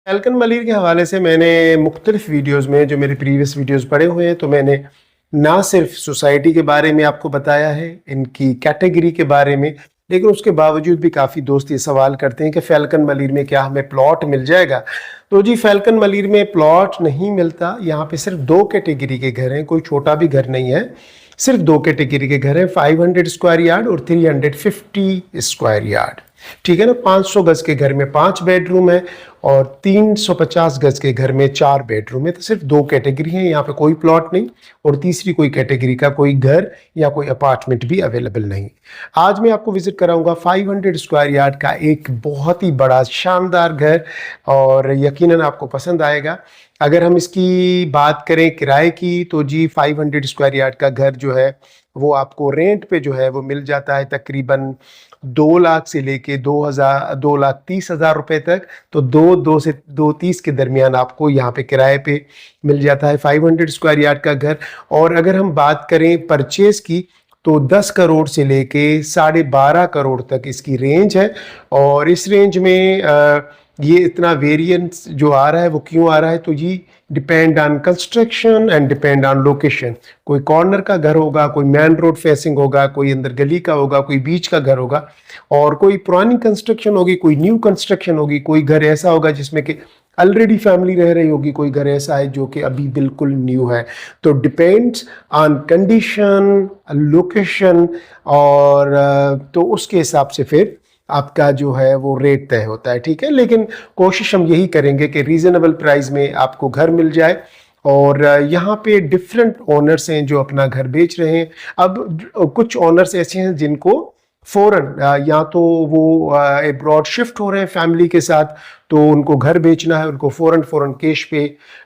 Falcon Malir के हवाले से मैंने मुख्तलिफ वीडियोज़ में जो मेरे प्रीवियस वीडियोज़ पड़े हुए हैं, तो मैंने ना सिर्फ सोसाइटी के बारे में आपको बताया है, इनकी कैटेगरी के बारे में, लेकिन उसके बावजूद भी काफ़ी दोस्त ये सवाल करते हैं कि फैल्कन मलिर में क्या हमें प्लॉट मिल जाएगा। तो जी, फैल्कन मलिर में प्लॉट नहीं मिलता। यहाँ पे सिर्फ दो कैटेगरी के घर हैं, कोई छोटा भी घर नहीं है। सिर्फ दो कैटेगरी के घर हैं, 500 स्क्वायर यार्ड और 350 स्क्वायर यार्ड। ठीक है ना। 500 गज के घर में 5 बेडरूम है और 350 गज के घर में 4 बेडरूम है। तो सिर्फ दो कैटेगरी है, यहाँ पे कोई प्लॉट नहीं और तीसरी कोई कैटेगरी का कोई घर या कोई अपार्टमेंट भी अवेलेबल नहीं। आज मैं आपको विजिट कराऊंगा 500 स्क्वायर यार्ड का एक बहुत ही बड़ा शानदार घर और यकीनन आपको पसंद आएगा। अगर हम इसकी बात करें किराए की, तो जी 500 स्क्वायर यार्ड का घर जो है वो आपको रेंट पे जो है वो मिल जाता है तकरीबन 2 लाख से लेके 2,30,000 रुपए तक। तो 2 से 2,30 के दरमियान आपको यहाँ पे किराए पे मिल जाता है 500 स्क्वायर यार्ड का घर। और अगर हम बात करें परचेज की, तो 10 करोड़ से लेके 12.5 करोड़ तक इसकी रेंज है। और इस रेंज में ये इतना वेरिएंस जो आ रहा है वो क्यों आ रहा है, तो ये depend on construction and depend on location. कोई कॉर्नर का घर होगा, कोई मेन रोड फेसिंग होगा, कोई अंदर गली का होगा, कोई बीच का घर होगा, और कोई पुरानी कंस्ट्रक्शन होगी, कोई न्यू कंस्ट्रक्शन होगी, कोई घर ऐसा होगा जिसमें कि ऑलरेडी फैमिली रह रही होगी, कोई घर ऐसा है जो कि अभी बिल्कुल न्यू है। तो डिपेंड्स ऑन कंडीशन, लोकेशन, और तो उसके हिसाब से फिर आपका जो है वो रेट तय होता है। ठीक है, लेकिन कोशिश हम यही करेंगे कि रीजनेबल प्राइस में आपको घर मिल जाए। और यहाँ पे डिफरेंट ओनर्स हैं जो अपना घर बेच रहे हैं। अब कुछ ओनर्स ऐसे हैं जिनको फौरन या तो वो अब्रॉड शिफ्ट हो रहे हैं फैमिली के साथ, तो उनको घर बेचना है, उनको फौरन कैश पे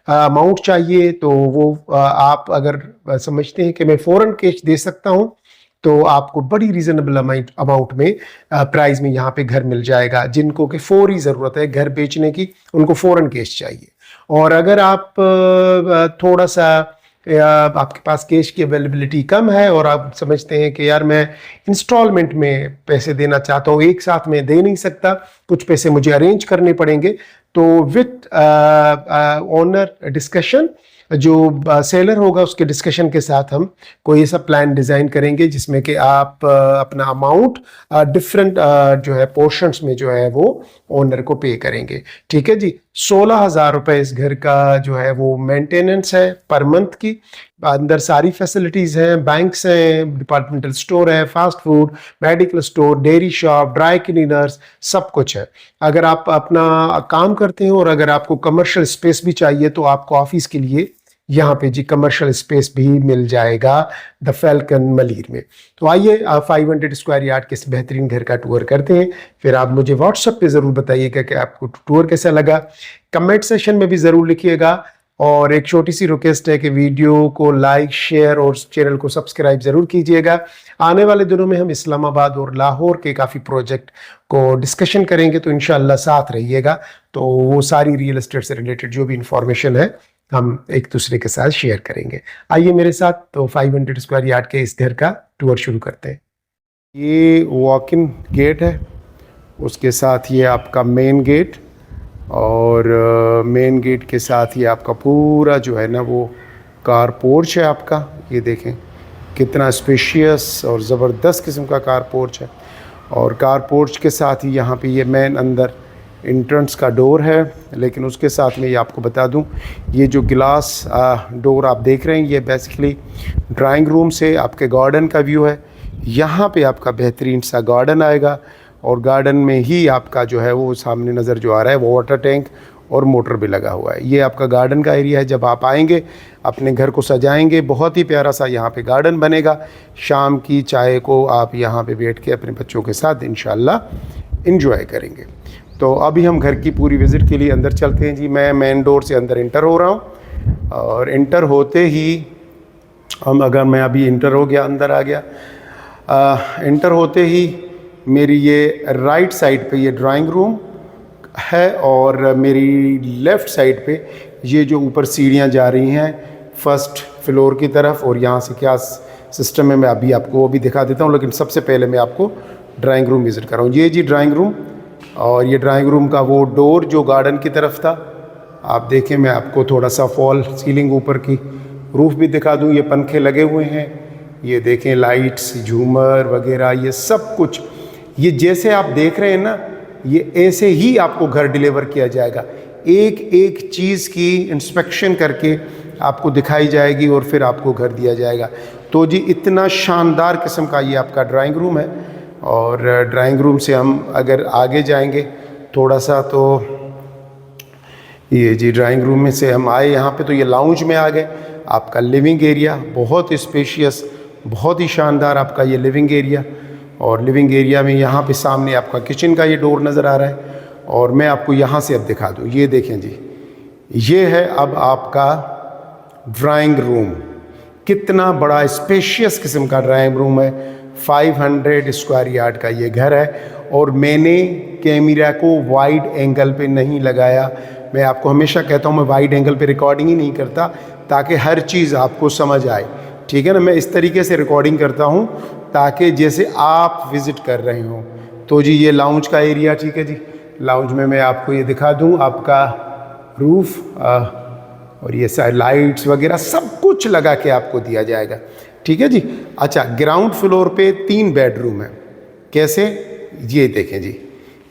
अमाउंट चाहिए। तो वो आप अगर समझते हैं कि मैं फौरन कैश दे सकता हूँ, तो आपको बड़ी रीजनेबल अमाउंट में प्राइस में यहाँ पे घर मिल जाएगा। जिनको कि फौरी ज़रूरत है घर बेचने की, उनको फौरन कैश चाहिए। और अगर आप थोड़ा सा आपके पास कैश की अवेलेबिलिटी कम है और आप समझते हैं कि यार मैं इंस्टॉलमेंट में पैसे देना चाहता हूँ, एक साथ में दे नहीं सकता, कुछ पैसे मुझे अरेंज करने पड़ेंगे, तो विथ ओनर डिस्कशन, जो सेलर होगा उसके डिस्कशन के साथ हम कोई ऐसा प्लान डिज़ाइन करेंगे जिसमें कि आप अपना अमाउंट डिफरेंट जो है पोर्शंस में जो है वो ओनर को पे करेंगे। ठीक है जी। 16,000 रुपये इस घर का जो है वो मेंटेनेंस है पर मंथ की। अंदर सारी फैसिलिटीज़ हैं, बैंक्स हैं, डिपार्टमेंटल स्टोर है, fast food, medical store, dairy shop, dry cleaners, सब कुछ है। अगर आप अपना काम करते हैं और अगर आपको कमर्शियल स्पेस भी चाहिए, तो आपको ऑफिस के लिए यहाँ पे जी कमर्शियल स्पेस भी मिल जाएगा द फैल्कन मलिर में। तो आइए 500 स्क्वायर यार्ड के इस बेहतरीन घर का टूर करते हैं। फिर आप मुझे व्हाट्सएप पे ज़रूर बताइएगा कि आपको टूर कैसा लगा। कमेंट सेशन में भी ज़रूर लिखिएगा। और एक छोटी सी रिक्वेस्ट है कि वीडियो को लाइक, शेयर और चैनल को सब्सक्राइब ज़रूर कीजिएगा। आने वाले दिनों में हम इस्लामाबाद और लाहौर के काफ़ी प्रोजेक्ट को डिस्कशन करेंगे, तो इंशाल्लाह साथ रहिएगा। तो वो सारी रियल एस्टेट से रिलेटेड जो भी इंफॉर्मेशन है हम एक दूसरे के साथ शेयर करेंगे। आइए मेरे साथ, तो 500 स्क्वायर यार्ड के इस घर का टूर शुरू करते हैं। ये वॉक इन गेट है, उसके साथ ये आपका मेन गेट, और मेन गेट के साथ ही आपका पूरा जो है ना वो कार पोर्च है आपका। ये देखें कितना स्पेशियस और ज़बरदस्त किस्म का कार पोर्च है। और कार पोर्च के साथ ही यहाँ पे ये मेन अंदर इंट्रेंस का डोर है। लेकिन उसके साथ में ये आपको बता दूं, ये जो गिलास डोर आप देख रहे हैं, ये बेसिकली ड्राइंग रूम से आपके गार्डन का व्यू है। यहाँ पे आपका बेहतरीन सा गार्डन आएगा, और गार्डन में ही आपका जो है वो सामने नज़र जो आ रहा है वो वाटर टैंक और मोटर भी लगा हुआ है। ये आपका गार्डन का एरिया है। जब आप आएंगे अपने घर को सजाएंगे, बहुत ही प्यारा सा यहाँ पे गार्डन बनेगा। शाम की चाय को आप यहाँ पे बैठ के अपने बच्चों के साथ इंशाल्लाह इंजॉय करेंगे। तो अभी हम घर की पूरी विज़िट के लिए अंदर चलते हैं जी। मैं मेन डोर से अंदर इंटर हो रहा हूँ, और इंटर होते ही मैं अभी इंटर हो गया, अंदर आ गया। इंटर होते ही मेरी ये राइट साइड पे ये ड्राइंग रूम है, और मेरी लेफ़्ट साइड पे ये जो ऊपर सीढ़ियाँ जा रही हैं फर्स्ट फ्लोर की तरफ। और यहाँ से क्या सिस्टम है मैं अभी आपको वो भी दिखा देता हूँ, लेकिन सबसे पहले मैं आपको ड्राइंग रूम विज़िट कर रहा हूँ। ये जी ड्राइंग रूम, और ये ड्राइंग रूम का वो डोर जो गार्डन की तरफ था, आप देखें, मैं आपको थोड़ा सा फॉल सीलिंग ऊपर की रूफ भी दिखा दूं। ये पंखे लगे हुए हैं, ये देखें लाइट्स, झूमर वगैरह, ये सब कुछ, ये जैसे आप देख रहे हैं ना, ये ऐसे ही आपको घर डिलीवर किया जाएगा। एक एक चीज़ की इंस्पेक्शन करके आपको दिखाई जाएगी और फिर आपको घर दिया जाएगा। तो जी इतना शानदार किस्म का ये आपका ड्राइंग रूम है। और ड्राइंग रूम से हम अगर आगे जाएंगे थोड़ा सा, तो ये जी ड्राइंग रूम में से हम आए यहाँ पे, तो ये लाउंज में आ गए। आपका लिविंग एरिया बहुत स्पेशियस, बहुत ही शानदार आपका ये लिविंग एरिया। और लिविंग एरिया में यहाँ पे सामने आपका किचन का ये डोर नज़र आ रहा है। और मैं आपको यहाँ से अब दिखा दूँ, ये देखें जी, ये है अब आपका ड्राइंग रूम। कितना बड़ा स्पेशियस किस्म का ड्राइंग रूम है। 500 स्क्वायर यार्ड का ये घर है। और मैंने कैमरा को वाइड एंगल पे नहीं लगाया। मैं आपको हमेशा कहता हूँ मैं वाइड एंगल पे रिकॉर्डिंग ही नहीं करता, ताकि हर चीज़ आपको समझ आए, ठीक है ना। मैं इस तरीके से रिकॉर्डिंग करता हूँ ताकि जैसे आप विज़िट कर रहे हो। तो जी ये लाउंज का एरिया, ठीक है जी। लाउंज में मैं आपको ये दिखा दूँ, आपका रूफ और ये सारे लाइट्स वगैरह सब कुछ लगा के आपको दिया जाएगा, ठीक है जी। अच्छा, ग्राउंड फ्लोर पे 3 बेडरूम है। कैसे, ये देखें जी,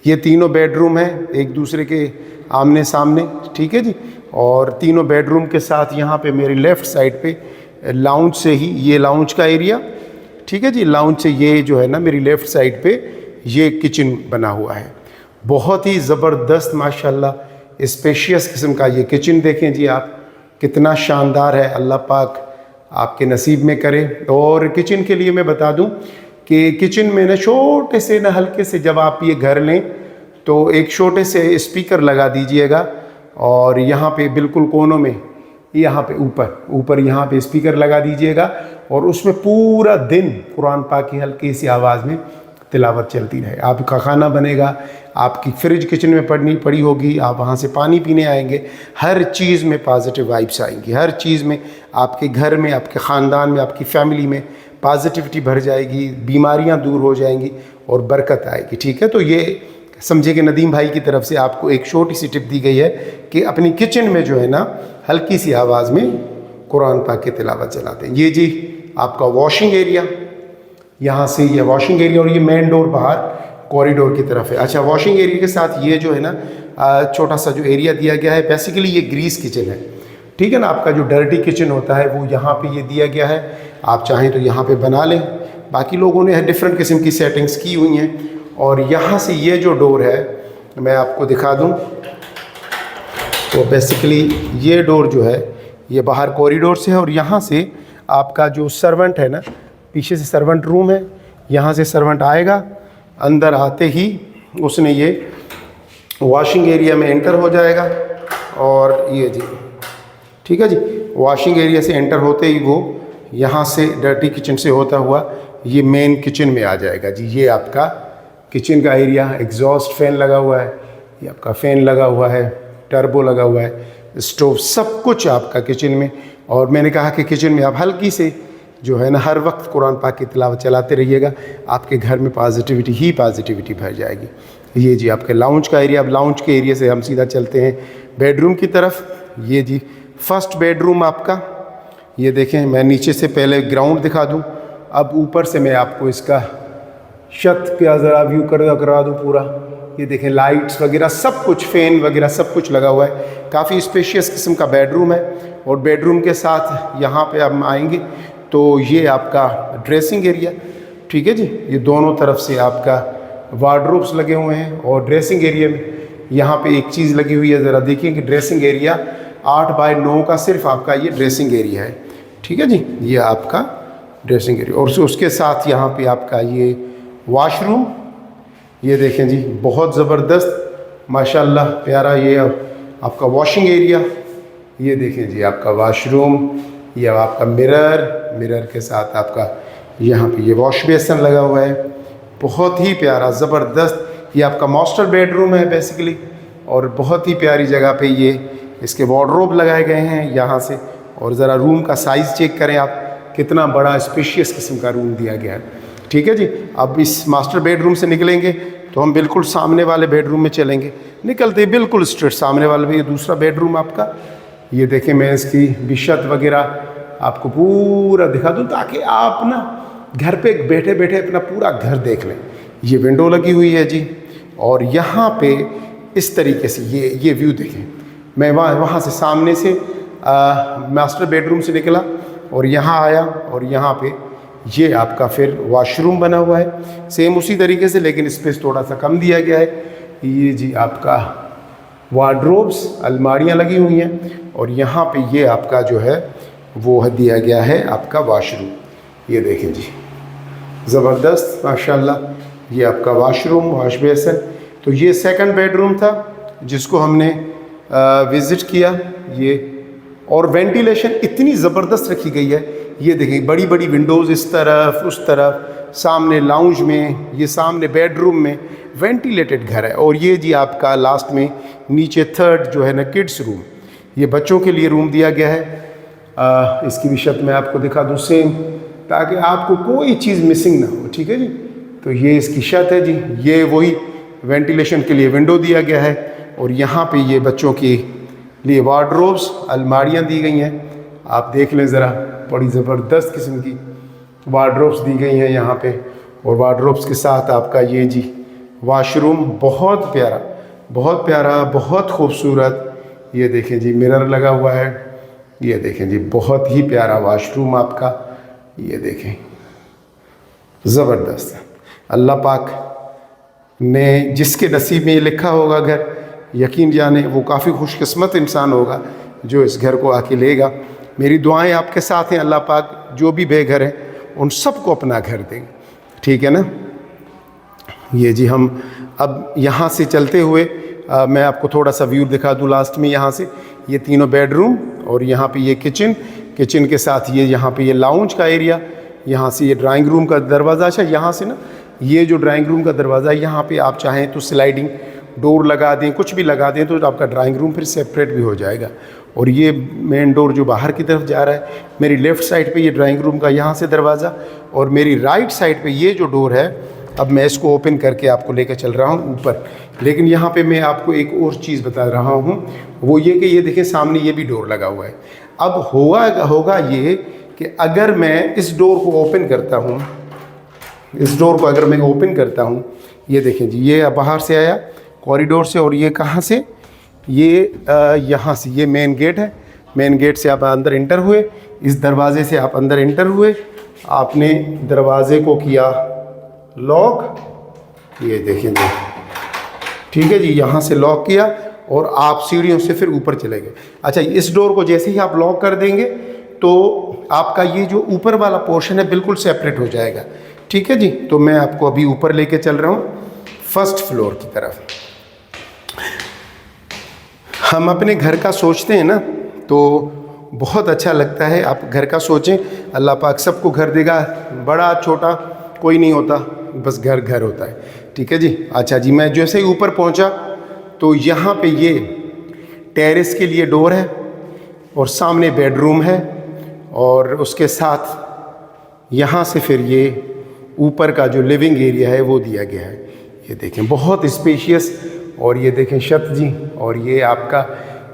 ये तीनों बेडरूम हैं एक दूसरे के आमने सामने, ठीक है जी। और तीनों बेडरूम के साथ यहाँ पे मेरी लेफ़्ट साइड पे लाउंज से ही, ये लाउंज का एरिया, ठीक है जी। लाउंज से ये जो है ना मेरी लेफ़्ट साइड पे ये किचन बना हुआ है। बहुत ही ज़बरदस्त माशाल्लाह स्पेशियस किस्म का ये किचन देखें जी आप, कितना शानदार है। अल्लाह पाक आपके नसीब में करे। और किचन के लिए मैं बता दूं कि किचन में ना छोटे से ना हल्के से, जब आप ये घर लें तो एक छोटे से स्पीकर लगा दीजिएगा। और यहाँ पे बिल्कुल कोनों में, यहाँ पे ऊपर यहाँ पे स्पीकर लगा दीजिएगा। और उसमें पूरा दिन कुरान पाक की हल्की सी आवाज़ में तिलावत चलती रहे। आपका खाना बनेगा, आपकी फ्रिज किचन में पड़ी होगी, आप वहाँ से पानी पीने आएंगे, हर चीज़ में पॉजिटिव वाइब्स आएंगी। हर चीज़ में, आपके घर में, आपके ख़ानदान में, आपकी फैमिली में पॉजिटिविटी भर जाएगी, बीमारियाँ दूर हो जाएंगी और बरकत आएगी, ठीक है। तो ये समझे कि नदीम भाई की तरफ से आपको एक छोटी सी टिप दी गई है कि अपनी किचन में जो है ना हल्की सी आवाज़ में कुरान पाक की तिलावत चलाते हैं। ये जी आपका वॉशिंग एरिया, यहाँ से ये वॉशिंग एरिया, और ये मेन डोर बाहर कॉरिडोर की तरफ है। अच्छा, वॉशिंग एरिया के साथ ये जो है ना छोटा सा जो एरिया दिया गया है, बेसिकली ये ग्रीस किचन है, ठीक है ना। आपका जो डर्टी किचन होता है वो यहाँ पे ये दिया गया है। आप चाहें तो यहाँ पे बना लें, बाकी लोगों ने डिफरेंट किस्म की सेटिंग्स की हुई हैं। और यहाँ से ये जो डोर है मैं आपको दिखा दूँ, तो बेसिकली ये डोर जो है ये बाहर कॉरिडोर से है। और यहाँ से आपका जो सर्वेंट है ना, पीछे से सर्वेंट रूम है, यहाँ से सर्वेंट आएगा, अंदर आते ही उसने ये वॉशिंग एरिया में एंटर हो जाएगा। और ये जी, ठीक है जी, वॉशिंग एरिया से एंटर होते ही वो यहाँ से डर्टी किचन से होता हुआ ये मेन किचन में आ जाएगा जी। ये आपका किचन का एरिया, एग्जॉस्ट फैन लगा हुआ है, ये आपका फ़ैन लगा हुआ है, टर्बो लगा हुआ है, स्टोव, सब कुछ आपका किचन में। और मैंने कहा कि किचन में आप हल्की से जो है ना हर वक्त कुरान पाक की तिलावत चलाते रहिएगा, आपके घर में पॉजिटिविटी ही पॉजिटिविटी भर जाएगी। ये जी आपके लाउंज का एरिया। अब लाउंज के एरिया से हम सीधा चलते हैं बेडरूम की तरफ। ये जी फर्स्ट बेडरूम आपका, ये देखें, मैं नीचे से पहले ग्राउंड दिखा दूं, अब ऊपर से मैं आपको इसका छत का ज़रा व्यू करा दूं पूरा। ये देखें लाइट्स वगैरह सब कुछ, फ़ैन वगैरह सब कुछ लगा हुआ है। काफ़ी स्पेशियस किस्म का बेडरूम है। और बेडरूम के साथ यहाँ पे हम आएंगे तो ये आपका ड्रेसिंग एरिया, ठीक है जी। ये दोनों तरफ से आपका वार्डरोब्स लगे हुए हैं। और ड्रेसिंग एरिया में यहाँ पे एक चीज़ लगी हुई है, ज़रा देखिए कि ड्रेसिंग एरिया 8 बाय 9 का सिर्फ आपका ये ड्रेसिंग एरिया है, ठीक है जी। ये आपका ड्रेसिंग एरिया। और उसके साथ यहाँ पे आपका ये वॉशरूम, ये देखें जी, बहुत ज़बरदस्त माशाल्लाह प्यारा ये आपका वॉशिंग एरिया। ये देखें जी आपका वॉशरूम, ये आपका मिरर के साथ आपका यहाँ पे ये वॉश बेसन लगा हुआ है, बहुत ही प्यारा ज़बरदस्त। ये आपका मास्टर बेडरूम है बेसिकली। और बहुत ही प्यारी जगह पे ये इसके वार्डरोब लगाए गए हैं यहाँ से। और ज़रा रूम का साइज़ चेक करें आप, कितना बड़ा स्पेशियस किस्म का रूम दिया गया है, ठीक है जी। अब इस मास्टर बेडरूम से निकलेंगे तो हम बिल्कुल सामने वाले बेडरूम में चलेंगे। निकलते ही बिल्कुल स्ट्रेट सामने वाले भी, ये दूसरा बेडरूम आपका। ये देखें, मैं इसकी बिशत वगैरह आपको पूरा दिखा दूँ ताकि आप ना घर पे बैठे बैठे अपना पूरा घर देख लें। ये विंडो लगी हुई है जी, और यहाँ पे इस तरीके से ये व्यू देखें। मैं वहाँ से सामने से मास्टर बेडरूम से निकला और यहाँ आया, और यहाँ पे ये आपका फिर वॉशरूम बना हुआ है सेम उसी तरीके से, लेकिन स्पेस थोड़ा सा कम दिया गया है। ये जी आपका वार्डरोब्स, अलमारियाँ लगी हुई हैं, और यहाँ पे ये आपका जो है वो दिया गया है आपका वॉशरूम। ये देखें जी, ज़बरदस्त माशाल्लाह। ये आपका वॉशरूम, वॉश बेसिन। तो ये सेकंड बेडरूम था जिसको हमने विज़िट किया। ये और वेंटिलेशन इतनी ज़बरदस्त रखी गई है। ये देखें, बड़ी बड़ी विंडोज़ इस तरफ उस तरफ, सामने लाउंज में, ये सामने बेडरूम में वेंटिलेटेड घर है। और ये जी आपका लास्ट में नीचे थर्ड जो है ना किड्स रूम, ये बच्चों के लिए रूम दिया गया है। इसकी भी छत मैं आपको दिखा दूँ सेम, ताकि आपको कोई चीज़ मिसिंग ना हो। ठीक है जी। तो ये इसकी छत है जी। ये वही वेंटिलेशन के लिए विंडो दिया गया है, और यहाँ पे ये बच्चों के लिए वार्डरोब्स, अलमारियाँ दी गई हैं। आप देख लें ज़रा, बड़ी ज़बरदस्त किस्म की वार्डरोब्स दी गई हैं यहाँ पे। और वार्डरोब्स के साथ आपका ये जी वॉशरूम, बहुत प्यारा, बहुत प्यारा, बहुत खूबसूरत। ये देखें जी, मिरर लगा हुआ है। ये देखें जी, बहुत ही प्यारा वॉशरूम आपका। ये देखें, ज़बरदस्त। अल्लाह पाक ने जिसके नसीब में ये लिखा होगा घर, यकीन जाने वो काफ़ी खुशकिस्मत इंसान होगा जो इस घर को आके लेगा। मेरी दुआएं आपके साथ हैं। अल्लाह पाक जो भी बेघर हैं उन सबको अपना घर देंगे। ठीक है ना। ये जी हम अब यहाँ से चलते हुए मैं आपको थोड़ा सा व्यू दिखा दूँ लास्ट में। यहाँ से ये तीनों बेडरूम, और यहाँ पे ये किचन, किचन के साथ ये यहाँ पे ये लाउंज का एरिया, यहाँ से ये ड्राइंग रूम का दरवाज़ा। अच्छा, यहाँ से ना ये जो ड्राइंग रूम का दरवाज़ा है, यहाँ पे आप चाहें तो स्लाइडिंग डोर लगा दें, कुछ भी लगा दें, तो आपका ड्राइंग रूम फिर सेपरेट भी हो जाएगा। और ये मेन डोर जो बाहर की तरफ जा रहा है, मेरी लेफ़्ट साइड पे ये ड्राइंग रूम का यहाँ से दरवाज़ा, और मेरी राइट साइड पे ये जो डोर है, अब मैं इसको ओपन करके आपको लेकर चल रहा हूँ ऊपर। लेकिन यहाँ पे मैं आपको एक और चीज़ बता रहा हूँ, वो ये कि ये देखें सामने ये भी डोर लगा हुआ है। अब होगा ये कि अगर मैं इस डोर को ओपन करता हूँ, इस डोर को अगर मैं ओपन करता हूँ, ये देखें जी, ये बाहर से आया कॉरिडोर से, और ये कहाँ से, ये यहाँ से, ये मेन गेट है। मेन गेट से आप अंदर इंटर हुए, इस दरवाज़े से आप अंदर इंटर हुए, आपने दरवाज़े को किया लॉक। ये देखें जी, ठीक है जी, यहाँ से लॉक किया और आप सीढ़ियों से फिर ऊपर चले गए। अच्छा, इस डोर को जैसे ही आप लॉक कर देंगे तो आपका ये जो ऊपर वाला पोर्शन है बिल्कुल सेपरेट हो जाएगा। ठीक है जी। तो मैं आपको अभी ऊपर लेके चल रहा हूँ फर्स्ट फ्लोर की तरफ। हम अपने घर का सोचते हैं ना तो बहुत अच्छा लगता है। आप घर का सोचें, अल्लाह पाक सबको घर देगा, बड़ा छोटा कोई नहीं होता, बस घर घर होता है। ठीक है जी। अच्छा जी, मैं जैसे ही ऊपर पहुंचा तो यहाँ पे ये टेरेस के लिए डोर है और सामने बेडरूम है, और उसके साथ यहाँ से फिर ये ऊपर का जो लिविंग एरिया है वो दिया गया है। ये देखें, बहुत स्पेशियस, और ये देखें छत जी, और ये आपका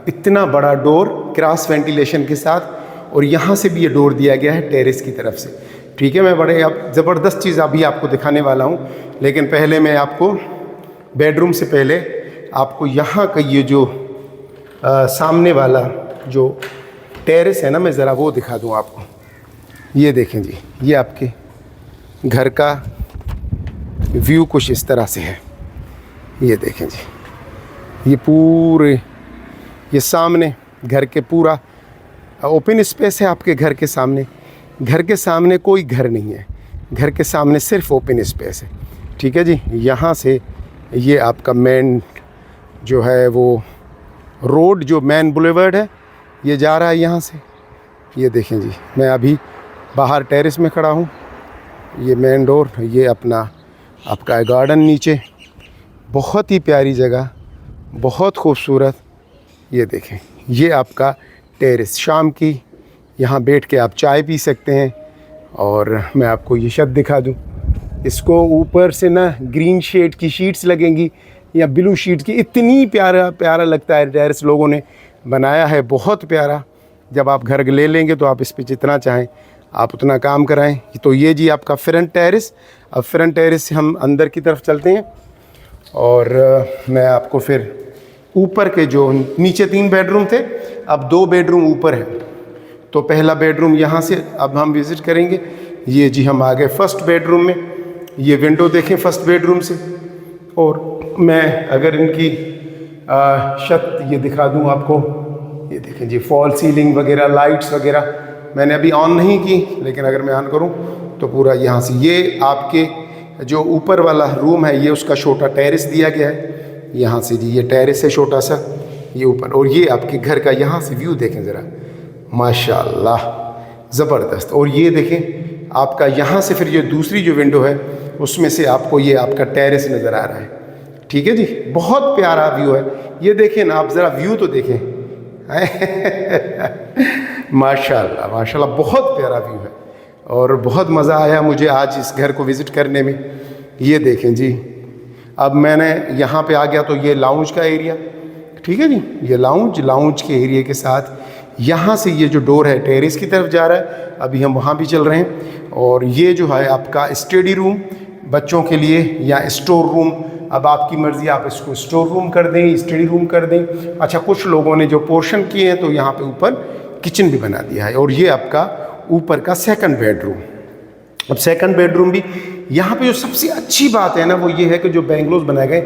इतना बड़ा डोर क्रॉस वेंटिलेशन के साथ, और यहाँ से भी ये डोर दिया गया है टेरेस की तरफ से। ठीक है, मैं बड़े अब ज़बरदस्त चीज़ अभी आपको दिखाने वाला हूँ, लेकिन पहले मैं आपको बेडरूम से पहले आपको यहाँ का ये जो सामने वाला जो टेरेस है ना, मैं ज़रा वो दिखा दूँ आपको। ये देखें जी, ये आपके घर का व्यू कुछ इस तरह से है। ये देखें जी, ये पूरे ये सामने घर के पूरा ओपन स्पेस है आपके घर के सामने। घर के सामने कोई घर नहीं है, घर के सामने सिर्फ ओपन स्पेस है। ठीक है जी। यहाँ से ये आपका मेन जो है वो रोड, जो मेन बुलेवर्ड है, ये जा रहा है यहाँ से। ये देखें जी, मैं अभी बाहर टेरेस में खड़ा हूँ। ये मेन डोर, ये अपना आपका गार्डन नीचे, बहुत ही प्यारी जगह, बहुत खूबसूरत। ये देखें, ये आपका टेरेस, शाम की यहाँ बैठ के आप चाय पी सकते हैं। और मैं आपको ये छत दिखा दूँ, इसको ऊपर से ना ग्रीन शेड की शीट्स लगेंगी या ब्लू शीट की। इतनी प्यारा लगता है टेरेस, लोगों ने बनाया है बहुत प्यारा। जब आप घर ले लेंगे तो आप इस पे जितना चाहें आप उतना काम कराएं। तो ये जी आपका फ्रंट टेरेस। अब फ्रंट टेरेस से हम अंदर की तरफ चलते हैं और मैं आपको फिर ऊपर के जो नीचे 3 बेडरूम थे, अब 2 बेडरूम ऊपर हैं। तो पहला बेडरूम यहाँ से अब हम विज़िट करेंगे। ये जी हम आ गए फर्स्ट बेडरूम में। ये विंडो देखें फर्स्ट बेडरूम से, और मैं अगर इनकी छत ये दिखा दूँ आपको, ये देखें जी फॉल सीलिंग वगैरह, लाइट्स वगैरह मैंने अभी ऑन नहीं की, लेकिन अगर मैं ऑन करूँ तो पूरा यहाँ से ये आपके जो ऊपर वाला रूम है ये उसका छोटा टेरेस दिया गया है। यहाँ से जी ये टेरेस है छोटा सा, ये ऊपर, और ये आपके घर का यहाँ से व्यू देखें ज़रा, माशाल्लाह ज़बरदस्त। और ये देखें आपका यहाँ से फिर ये दूसरी जो विंडो है उसमें से आपको ये आपका टेरेस नज़र आ रहा है। ठीक है जी, बहुत प्यारा व्यू है। ये देखें ना आप, ज़रा व्यू तो देखें माशाल्लाह माशाल्लाह, बहुत प्यारा व्यू है और बहुत मज़ा आया मुझे आज इस घर को विज़िट करने में। ये देखें जी, अब मैंने यहाँ पे आ गया तो ये लाउंज का एरिया, ठीक है जी, ये लाउंज के एरिया के साथ यहाँ से ये जो डोर है टेरेस की तरफ जा रहा है, अभी हम वहाँ भी चल रहे हैं। और ये जो है आपका स्टडी रूम बच्चों के लिए या स्टोर रूम, अब आपकी मर्ज़ी, आप इसको स्टोर रूम कर दें, स्टडी रूम कर दें। अच्छा, कुछ लोगों ने जो पोर्शन किए हैं तो यहाँ पे ऊपर किचन भी बना दिया है। और ये आपका ऊपर का सेकंड बेडरूम। अब सेकंड बेडरूम भी यहाँ पे जो सबसे अच्छी बात है ना वो ये है कि जो बेंगलोज बनाए गए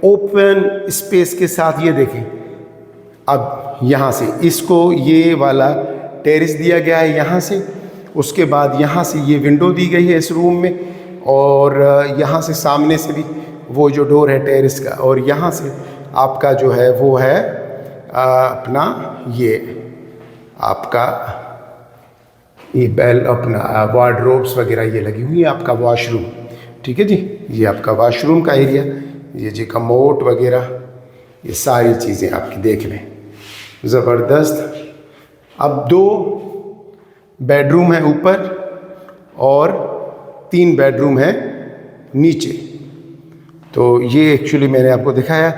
ओपन स्पेस के साथ, ये देखें अब यहाँ से इसको ये वाला टेरेस दिया गया है यहाँ से, उसके बाद यहाँ से ये विंडो दी गई है इस रूम में, और यहाँ से सामने से भी वो जो डोर है टेरेस का, और यहाँ से आपका जो है वो है अपना ये आपका ये बेल अपना वार्डरोब्स वगैरह ये लगी हुई है, आपका वॉशरूम। ठीक है जी, ये आपका वॉशरूम का एरिया, ये जी कमोड वगैरह ये सारी चीज़ें आपकी देख लें, ज़बरदस्त। अब 2 बेडरूम है ऊपर और 3 बेडरूम है नीचे। तो ये एक्चुअली मैंने आपको दिखाया।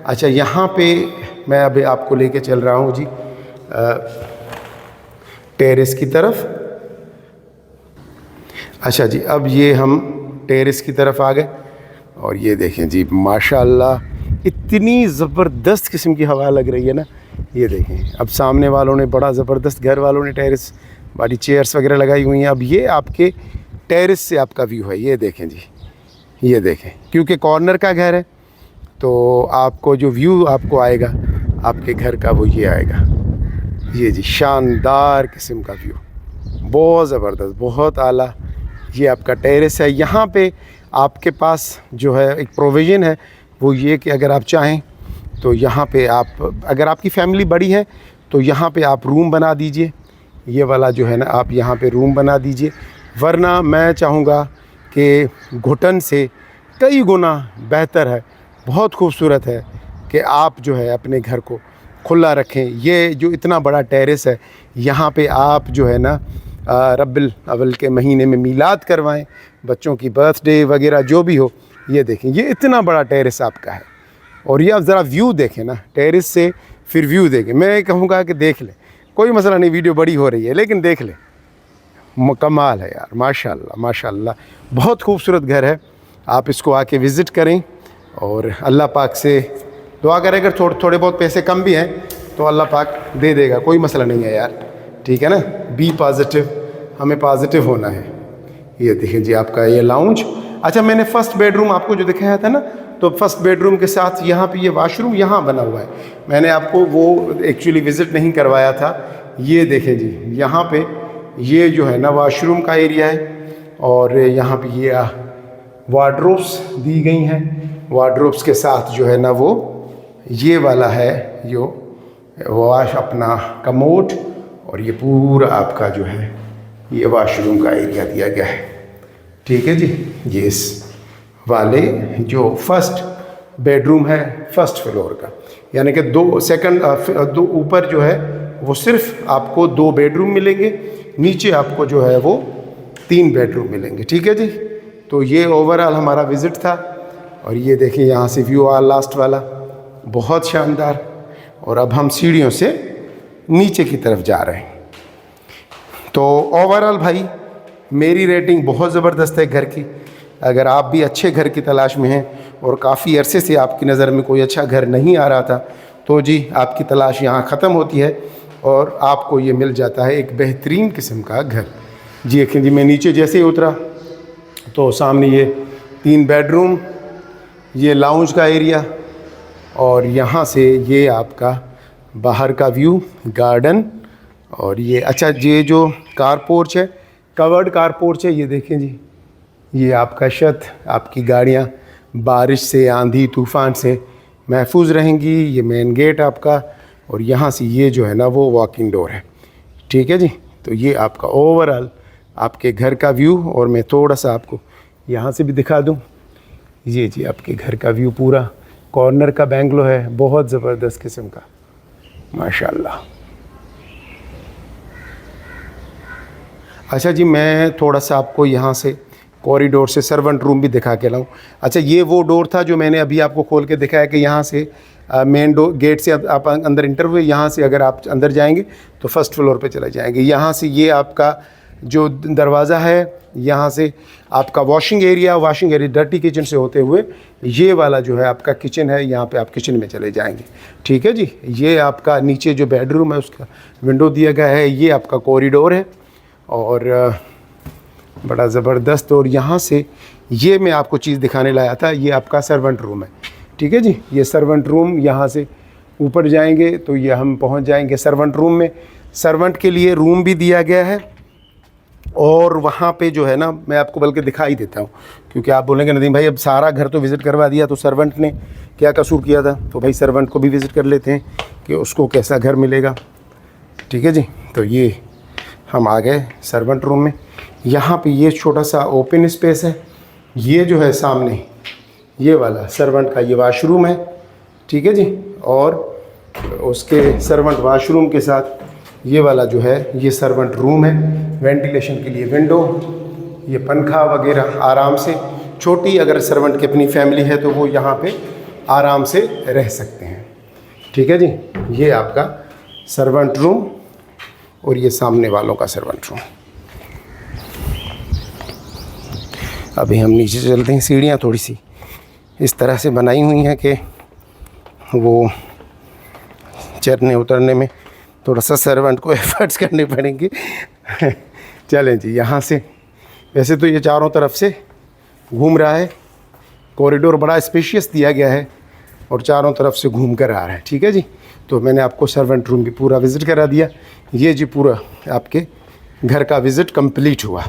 अच्छा, यहाँ पे मैं अभी आपको लेके चल रहा हूँ जी टेरेस की तरफ। अच्छा जी, अब ये हम टेरेस की तरफ आ गए और ये देखें जी माशाल्लाह इतनी ज़बरदस्त किस्म की हवा लग रही है ना। ये देखें, अब सामने वालों ने बड़ा ज़बरदस्त, घर वालों ने टेरेस वाली चेयर्स वगैरह लगाई हुई हैं। अब ये आपके टेरेस से आपका व्यू है, ये देखें जी, ये देखें, क्योंकि कॉर्नर का घर है तो आपको जो व्यू आपको आएगा आपके घर का वो ये आएगा। ये जी शानदार किस्म का व्यू, बहुत ज़बरदस्त, बहुत आला। ये आपका टेरेस है। यहाँ पे आपके पास जो है एक प्रोविज़न है वो ये कि अगर आप चाहें तो यहाँ पे आप, अगर आपकी फैमिली बड़ी है तो यहाँ पे आप रूम बना दीजिए, ये वाला जो है ना आप यहाँ पे रूम बना दीजिए। वरना मैं चाहूँगा कि घुटन से कई गुना बेहतर है, बहुत खूबसूरत है कि आप जो है अपने घर को खुला रखें। ये जो इतना बड़ा टेरेस है, यहाँ पे आप जो है ना रब्बिल अव्वल के महीने में मीलाद करवाएं, बच्चों की बर्थडे वगैरह जो भी हो। ये देखें, ये इतना बड़ा टेरेस आपका है। और ये आप ज़रा व्यू देखें ना, टेरेस से फिर व्यू देखें। मैं कहूँगा कि देख लें, कोई मसला नहीं, वीडियो बड़ी हो रही है लेकिन देख लें, कमाल है यार, माशाल्लाह माशाल्लाह, बहुत खूबसूरत घर है। आप इसको आके विज़िट करें और अल्लाह पाक से दुआ करें, अगर थोड़े बहुत पैसे कम भी हैं तो अल्लाह पाक दे देगा, कोई मसला नहीं है यार, ठीक है ना। बी पॉजिटिव, हमें पॉजिटिव होना है। ये देखिए जी आपका ये लाउंज। अच्छा, मैंने फ़र्स्ट बेडरूम आपको जो दिखाया था ना, तो फर्स्ट बेडरूम के साथ यहाँ पे ये वाशरूम यहाँ बना हुआ है, मैंने आपको वो एक्चुअली विज़िट नहीं करवाया था। ये देखें जी, यहाँ पे ये जो है ना वाशरूम का एरिया है और यहाँ पे ये वार्डरोब्स दी गई हैं। वार्डरोब्स के साथ जो है ना वो ये वाला है जो वाश अपना कमोड, और ये पूरा आपका जो है ये वाशरूम का एरिया दिया गया है। ठीक है जी, ये इस वाले जो फर्स्ट बेडरूम है फर्स्ट फ्लोर का, यानी कि 2 ऊपर जो है वो सिर्फ आपको 2 बेडरूम मिलेंगे, नीचे आपको जो है वो 3 बेडरूम मिलेंगे। ठीक है जी, तो ये ओवरऑल हमारा विज़िट था। और ये देखिए यहाँ से व्यू आ लास्ट वाला, बहुत शानदार। और अब हम सीढ़ियों से नीचे की तरफ जा रहे हैं। तो ओवरऑल भाई मेरी रेटिंग बहुत ज़बरदस्त है घर की। अगर आप भी अच्छे घर की तलाश में हैं और काफ़ी अरसे से आपकी नज़र में कोई अच्छा घर नहीं आ रहा था, तो जी आपकी तलाश यहाँ ख़त्म होती है और आपको ये मिल जाता है एक बेहतरीन किस्म का घर। जी देखें जी, मैं नीचे जैसे ही उतरा तो सामने ये 3 बेडरूम, ये लाउंज का एरिया, और यहाँ से ये आपका बाहर का व्यू, गार्डन। और ये अच्छा, ये जो कार पोर्च है, कवर्ड कार पोर्च है, ये देखें जी, ये आपका छत, आपकी गाड़ियाँ बारिश से, आंधी तूफ़ान से महफूज रहेंगी। ये मेन गेट आपका, और यहाँ से ये जो है ना वो वॉक इन डोर है। ठीक है जी, तो ये आपका ओवरऑल आपके घर का व्यू। और मैं थोड़ा सा आपको यहाँ से भी दिखा दूँ। ये जी आपके घर का व्यू, पूरा कॉर्नर का बेंगलो है, बहुत ज़बरदस्त किस्म का, माशाल्लाह। अच्छा जी, मैं थोड़ा सा आपको यहाँ से कॉरिडोर से सर्वेंट रूम भी दिखा के लाऊं। अच्छा, ये वो डोर था जो मैंने अभी आपको खोल के दिखाया कि यहाँ से मेन डोर गेट से आप अंदर इंटर हुए, यहाँ से अगर आप अंदर जाएंगे तो फर्स्ट फ्लोर पे चले जाएंगे। यहाँ से ये आपका जो दरवाज़ा है, यहाँ से आपका वॉशिंग एरिया डर्टी किचन से होते हुए ये वाला जो है आपका किचन है, यहाँ पे आप किचन में चले जाएंगे। ठीक है जी, ये आपका नीचे जो बेडरूम है उसका विंडो दिया गया है, ये आपका कॉरिडोर है और बड़ा ज़बरदस्त। और यहाँ से ये मैं आपको चीज़ दिखाने लाया था, ये आपका सर्वेंट रूम है। ठीक है जी, ये सर्वेंट रूम, यहाँ से ऊपर जाएंगे तो ये हम पहुँच जाएंगे सर्वेंट रूम में। सर्वेंट के लिए रूम भी दिया गया है और वहाँ पे जो है ना, मैं आपको बल्कि दिखाई देता हूँ, क्योंकि आप बोलेंगे नदीम भाई अब सारा घर तो विज़िट करवा दिया, तो सर्वेंट ने क्या कसूर किया था। तो भाई सर्वेंट को भी विज़िट कर लेते हैं कि उसको कैसा घर मिलेगा। ठीक है जी, तो ये हम आ गए सर्वेंट रूम में। यहाँ पे ये छोटा सा ओपन स्पेस है, ये जो है सामने ये वाला सर्वेंट का ये वाशरूम है। ठीक है जी, और उसके सर्वेंट वाशरूम के साथ ये वाला जो है ये सर्वेंट रूम है। वेंटिलेशन के लिए विंडो, ये पंखा वगैरह आराम से, छोटी अगर सर्वेंट की अपनी फैमिली है तो वो यहाँ पे आराम से रह सकते हैं। ठीक है जी, ये आपका सर्वेंट रूम और ये सामने वालों का सर्वेंट रूम। अभी हम नीचे चलते हैं। सीढ़ियाँ थोड़ी सी इस तरह से बनाई हुई हैं कि वो चढ़ने उतरने में थोड़ा सा सर्वेंट को एफर्ट्स करने पड़ेंगे। चलें जी, यहाँ से वैसे तो ये चारों तरफ से घूम रहा है, कॉरिडोर बड़ा स्पेशियस दिया गया है और चारों तरफ से घूम कर आ रहा है। ठीक है जी, तो मैंने आपको सर्वेंट रूम भी पूरा विज़िट करा दिया। ये जी पूरा आपके घर का विज़िट कंप्लीट हुआ।